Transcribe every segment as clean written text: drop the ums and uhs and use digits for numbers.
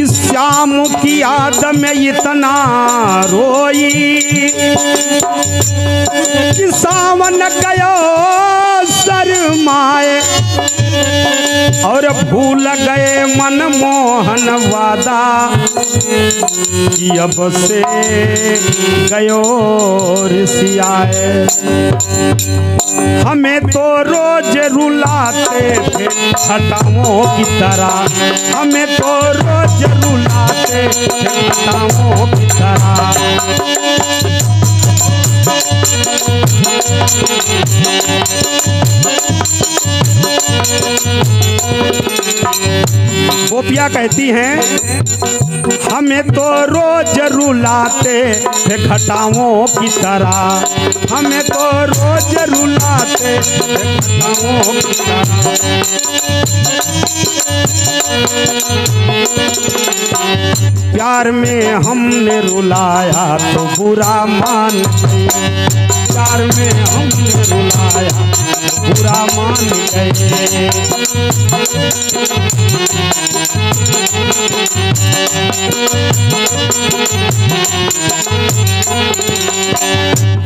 कि श्याम की याद में इतना रोई कि सावन गयो शर्माए और भूल गए मनमोहन वादा कि अब से गयो ऋषियाए। हमें तो रोज रुलाते थे खटाओं की तरह, हमें तो रोज रुलाते थे खटाओं की तरह। गोपियाँ कहती हैं हमें तो रोज रुलाते थे घटाओं की तरह, हमें तो रोज रुलाते थे घटाओं की तरह। प्यार में हमने रुलाया तो बुरा मान गए, प्यार में हमने रुलाया तो बुरा मान गए।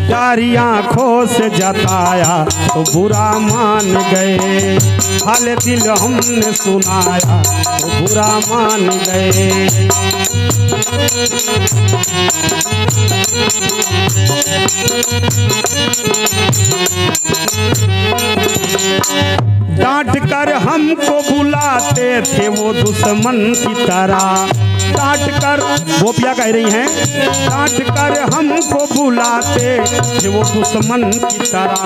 प्यारी आँखों से जताया तो बुरा मान गए, हाल दिल हमने सुनाया तो बुरा मान गए। डांट कर हमको बुलाते थे वो दुश्मन की तरह, डांट कर गोपियाँ कह रही हैं डांट कर हमको बुलाते थे वो दुश्मन की तरह।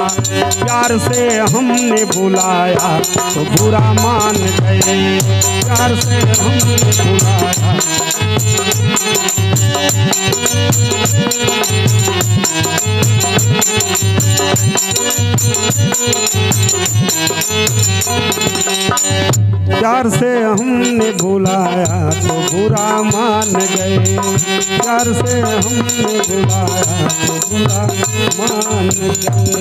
प्यार से हमने बुलाया तो बुरा मान गए, प्यार से हमने बुलाया। प्यार से हमने बुलाया तो बुरा मान गए, प्यार से हमने बुलाया तो बुरा मान गए।